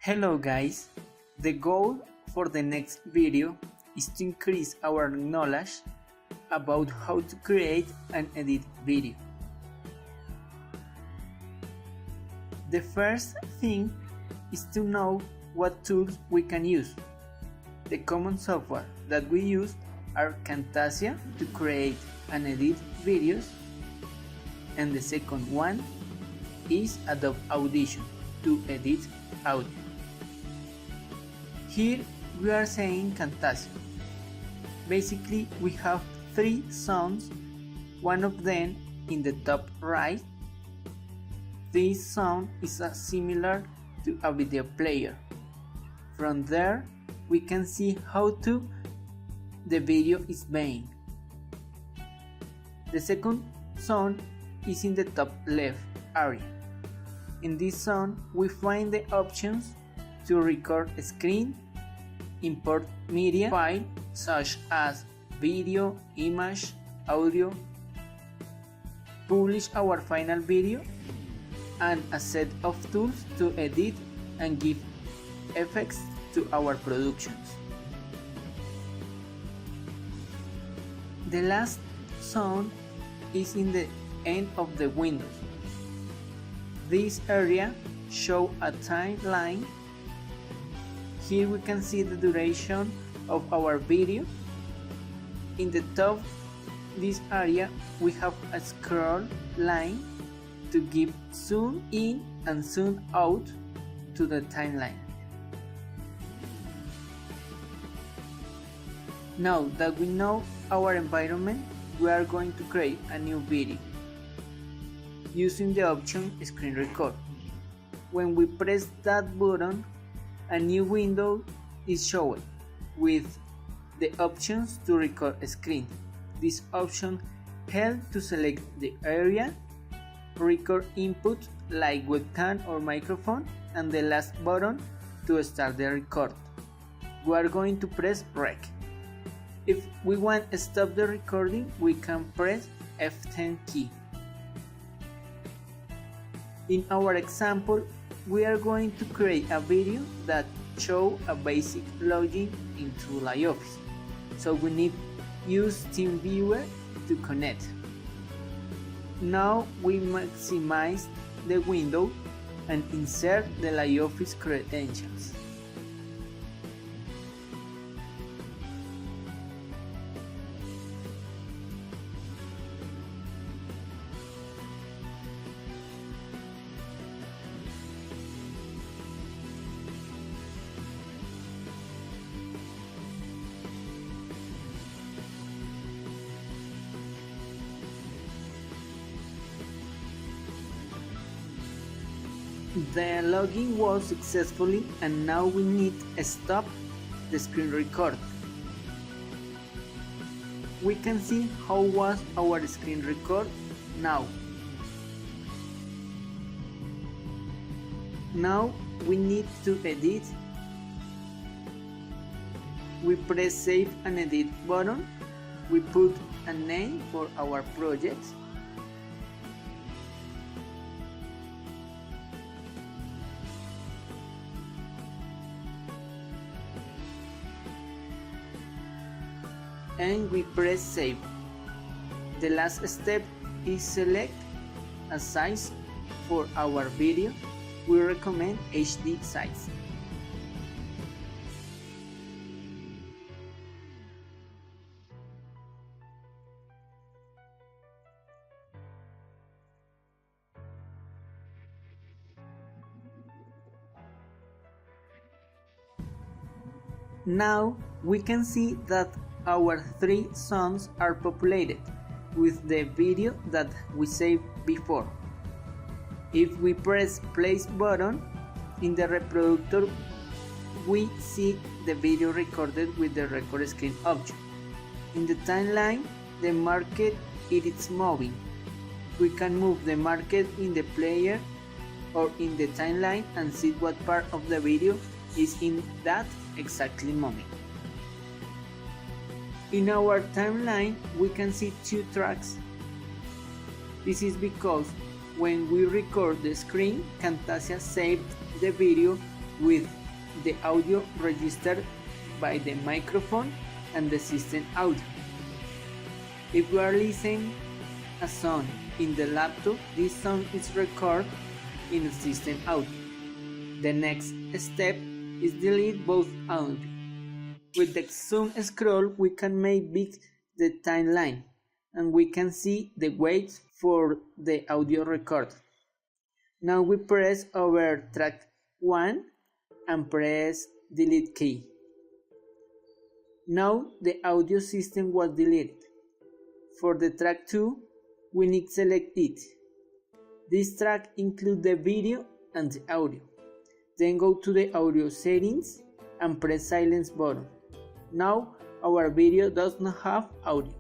Hello guys, the goal for the next video is to increase our knowledge about how to create and edit video. The first thing is to know what tools we can use. The common software that we use are Camtasia to create and edit videos, and the second one is Adobe Audition to edit audio. Here we are saying Camtasia. Basically we have three sounds, one of them in the top right. This sound is similar to a video player. From there we can see how the video is made. The second sound is in the top left area. In this sound we find the options to record a screen, import media file such as video, image, audio, publish our final video, and a set of tools to edit and give effects to our productions. The last sound is in the end of the windows. This area shows a timeline. Here we can see the duration of our video. In the top this area we have a scroll line to give zoom in and zoom out to the timeline. Now that we know our environment, we are going to create a new video using the option Screen Record. When we press that button, a new window is shown with the options to record a screen. This option helps to select the area, record input like webcam or microphone, and the last button to start the record. We are going to press Rec. If we want to stop the recording, we can press F10 key. In our example, we are going to create a video that shows a basic login into LiveOffice. So we need use TeamViewer to connect. Now we maximize the window and insert the LiveOffice credentials. The login was successfully, and now we need to stop the screen record. We can see how was our screen record now. Now we need to edit. We press Save and Edit button. We put a name for our project. And we press Save. The last step is select a size for our video. We recommend HD size. Now we can see that our three songs are populated with the video that we saved before. If we press Place button in the reproductor, we see the video recorded with the record screen option. In the timeline, the marker is moving. We can move the marker in the player or in the timeline and see what part of the video is in that exactly moment. In our timeline, we can see two tracks. This is because when we record the screen, Camtasia saved the video with the audio registered by the microphone and the system audio. If we are listening a song in the laptop, this song is recorded in the system audio. The next step is delete both audio. With the zoom scroll, we can make big the timeline, and we can see the weights for the audio record. Now we press over track 1 and press delete key. Now the audio system was deleted. For the track 2, we need to select it. This track includes the video and the audio. Then go to the audio settings and press silence button. Now our video does not have audio.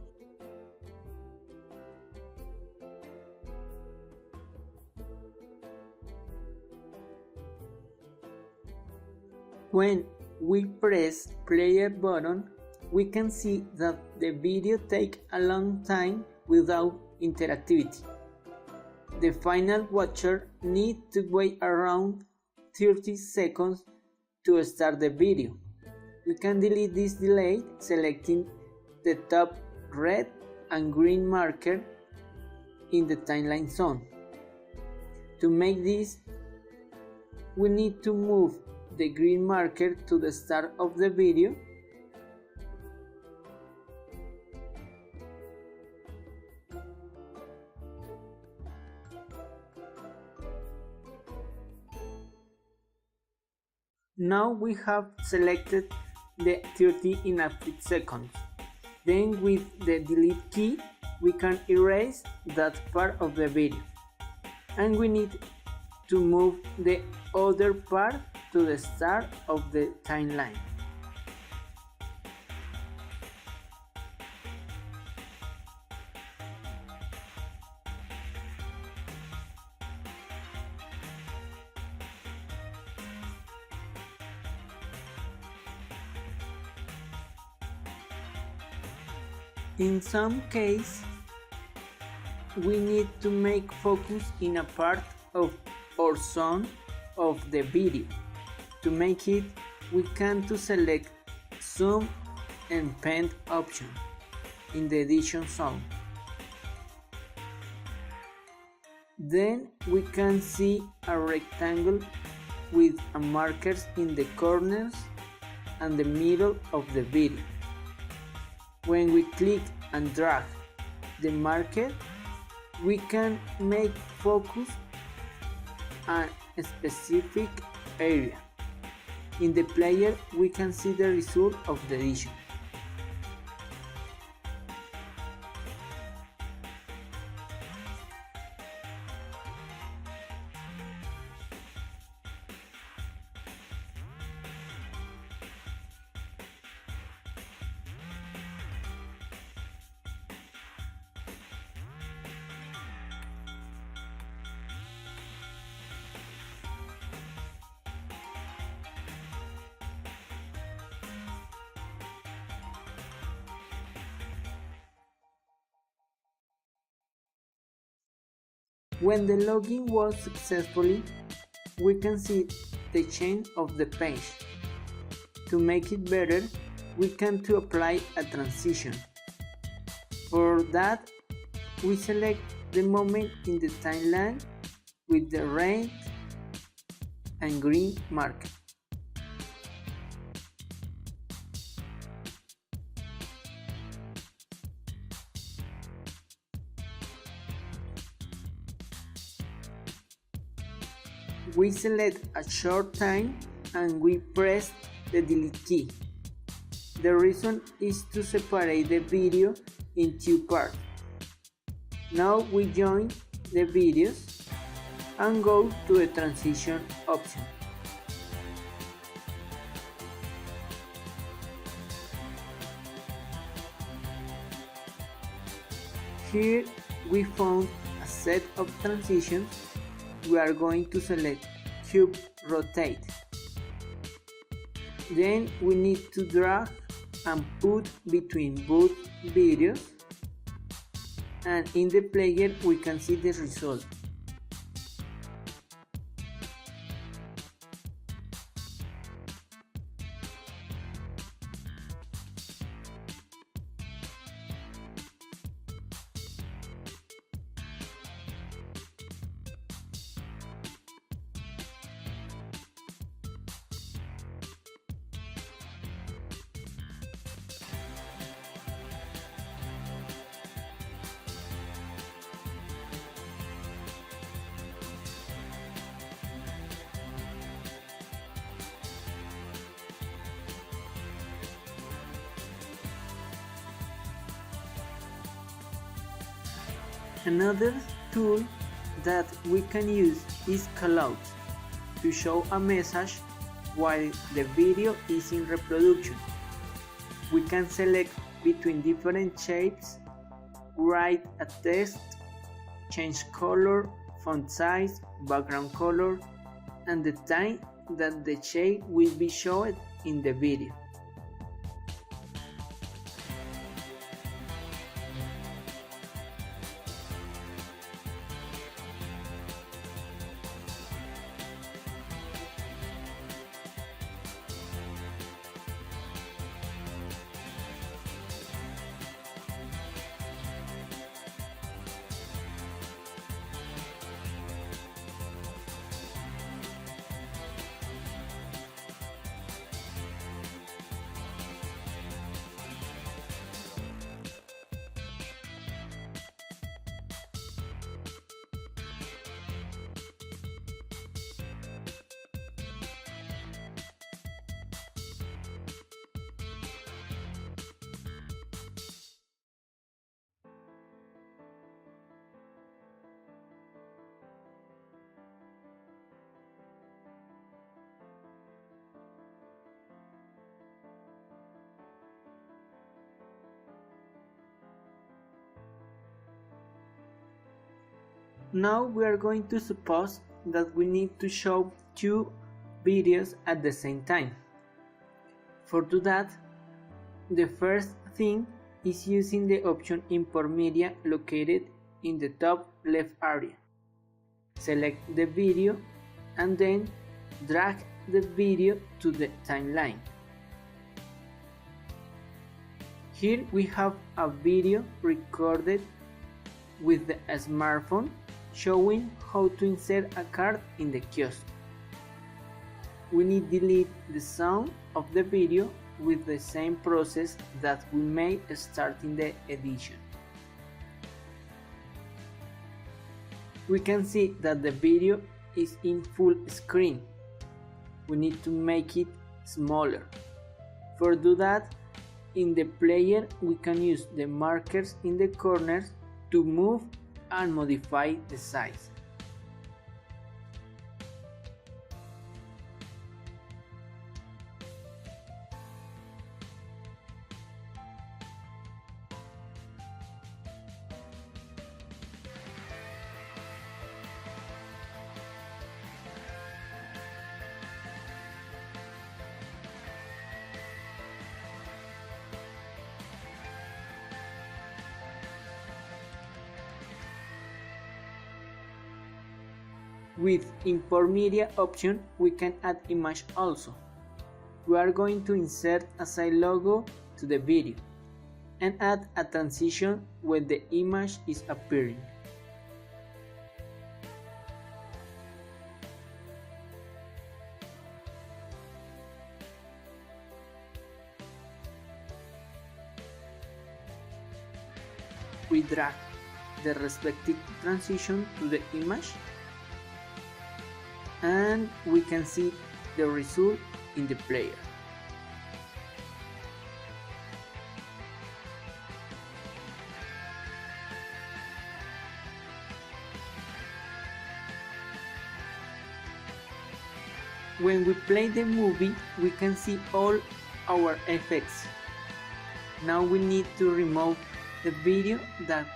When we press play button, we can see that the video takes a long time without interactivity. The final watcher needs to wait around 30 seconds to start the video. We can delete this delay selecting the top red and green marker in the timeline zone. To make this, we need to move the green marker to the start of the video . Now we have selected the 30 inactive seconds. Then with the delete key, we can erase that part of the video. And we need to move the other part to the start of the timeline. In some cases, we need to make focus in a part of or zone of the video. To make it, we can select zoom and pen option in the edition zone. Then we can see a rectangle with markers in the corners and the middle of the video. When we click and drag the marker, we can make focus on a specific area. In the player, we can see the result of the edition. When the login was successfully, we can see the change of the page. To make it better, we can apply a transition. For that, we select the moment in the timeline with the red and green marker. We select a short time and we press the delete key. The reason is to separate the video in two parts. Now we join the videos and go to the transition option. Here we found a set of transitions. We are going to select Cube Rotate. Then we need to drag and put between both videos, and in the player we can see the result. Another tool that we can use is callouts to show a message while the video is in reproduction. We can select between different shapes, write a text, change color, font size, background color, and the time that the shape will be shown in the video. Now we are going to suppose that we need to show two videos at the same time. For do that, the first thing is using the option Import Media located in the top left area. Select the video and then drag the video to the timeline. Here we have a video recorded with the smartphone showing how to insert a card in the kiosk. We need to delete the sound of the video with the same process that we made starting the edition. We can see that the video is in full screen. We need to make it smaller. For do that, in the player we can use the markers in the corners to move and modify the size. With Import Media option, we can add image also. We are going to insert a side logo to the video and add a transition when the image is appearing. We drag the respective transition to the image and we can see the result in the player. When we play the movie, we can see all our effects. Now we need to remove the video that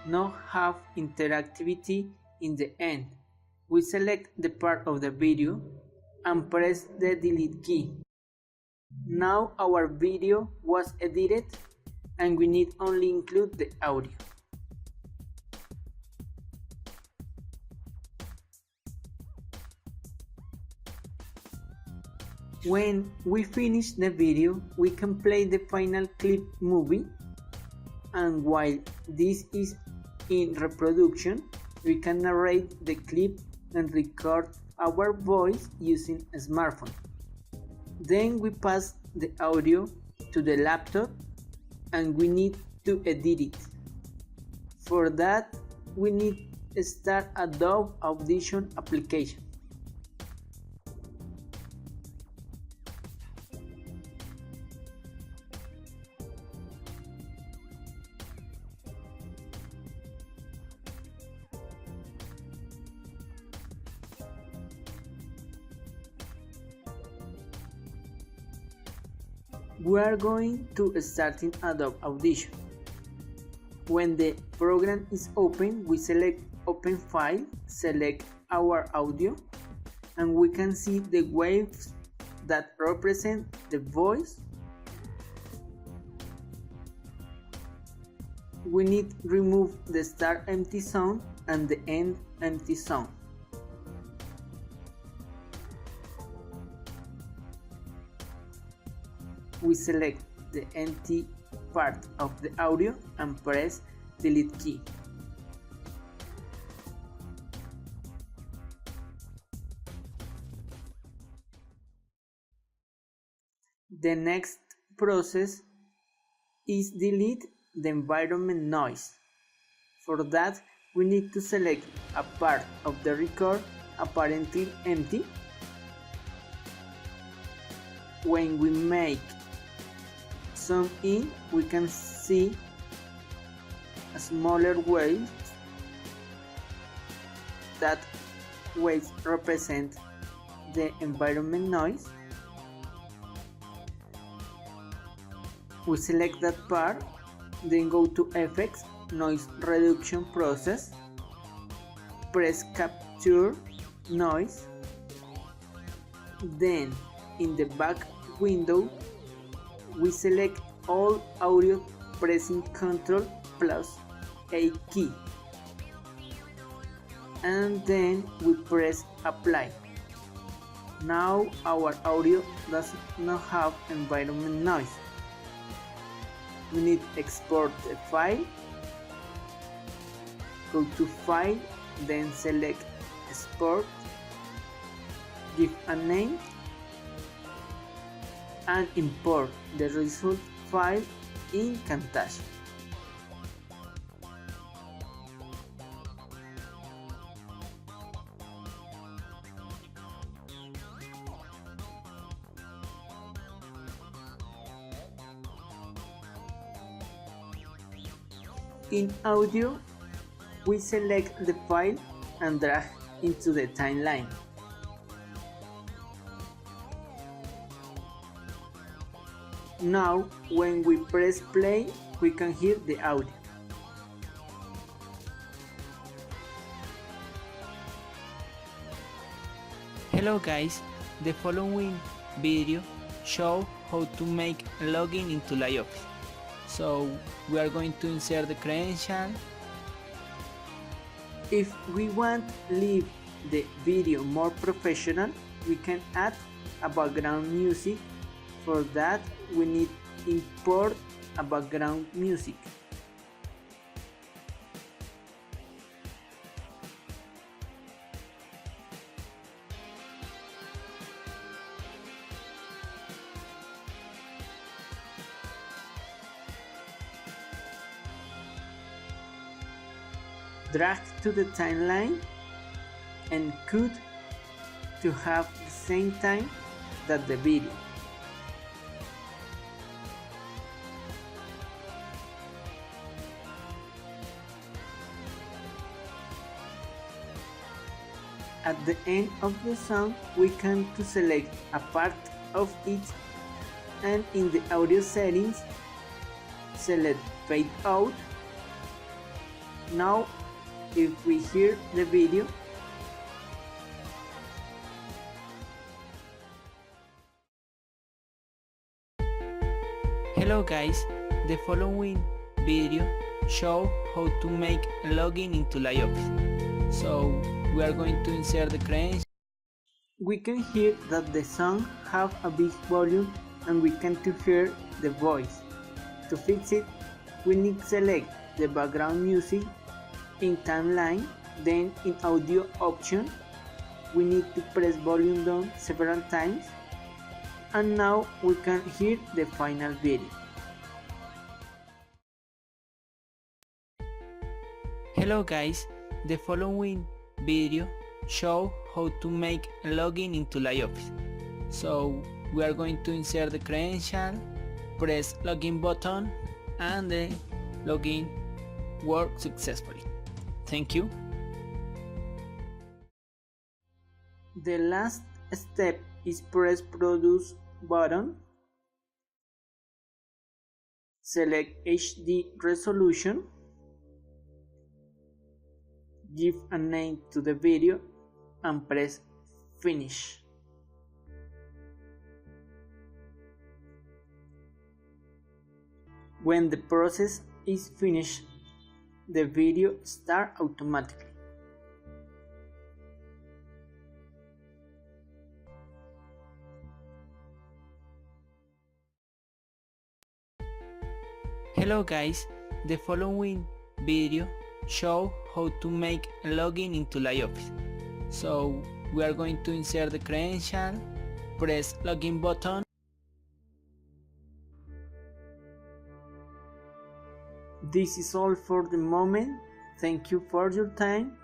not have interactivity in the end. We select the part of the video and press the delete key. Now our video was edited and we need only include the audio. When we finish the video, we can play the final clip movie, and while this is in reproduction, we can narrate the clip and record our voice using a smartphone. Then we pass the audio to the laptop and we need to edit it. For that, we need to start Adobe Audition application. We are going to start in Adobe Audition. When the program is open, we select Open File, select our audio, and we can see the waves that represent the voice. We need to remove the start empty sound and the end empty sound. We select the empty part of the audio and press delete key. The next process is delete the environment noise. For that, we need to select a part of the record apparently empty. When we make zoom in, we can see a smaller waves. That waves represent the environment noise. We select that part, then go to Effects, Noise Reduction Process, press Capture Noise, then in the back window we select all audio pressing Ctrl plus A key, and then we press Apply. Now our audio does not have environment noise. We need to export the file, go to File, then select Export, give a name, and import the result file in Camtasia. In audio, we select the file and drag into the timeline. Now, when we press play, we can hear the audio. Hello guys, the following video shows how to make a login into LiveOffice. So we are going to insert the credential. If we want to leave the video more professional, we can add a background music. For that, we need to import a background music. Drag to the timeline and cut to have the same time that the video. At the end of the song, we can select a part of it, and in the audio settings, select Fade Out. Now, if we hear the video, Hello guys, the following video shows how to make a login into LiveOffice. So we are going to insert the credentials. we can hear that the song have a big volume and we can hear the voice. To fix it, we need to select the background music in timeline, then in audio option, we need to press volume down several times, and now we can hear the final video. Hello guys, the following video shows how to make a login into LiveOffice. So we are going to insert the credential, press login button, and the login worked successfully. Thank you. The last step is press produce button. select HD resolution, give a name to the video and press finish. When the process is finished, the video starts automatically. Hello guys, the following video show how to make a login into LiveOffice. So we are going to insert the credential, press login button. This is all for the moment. Thank you for your time.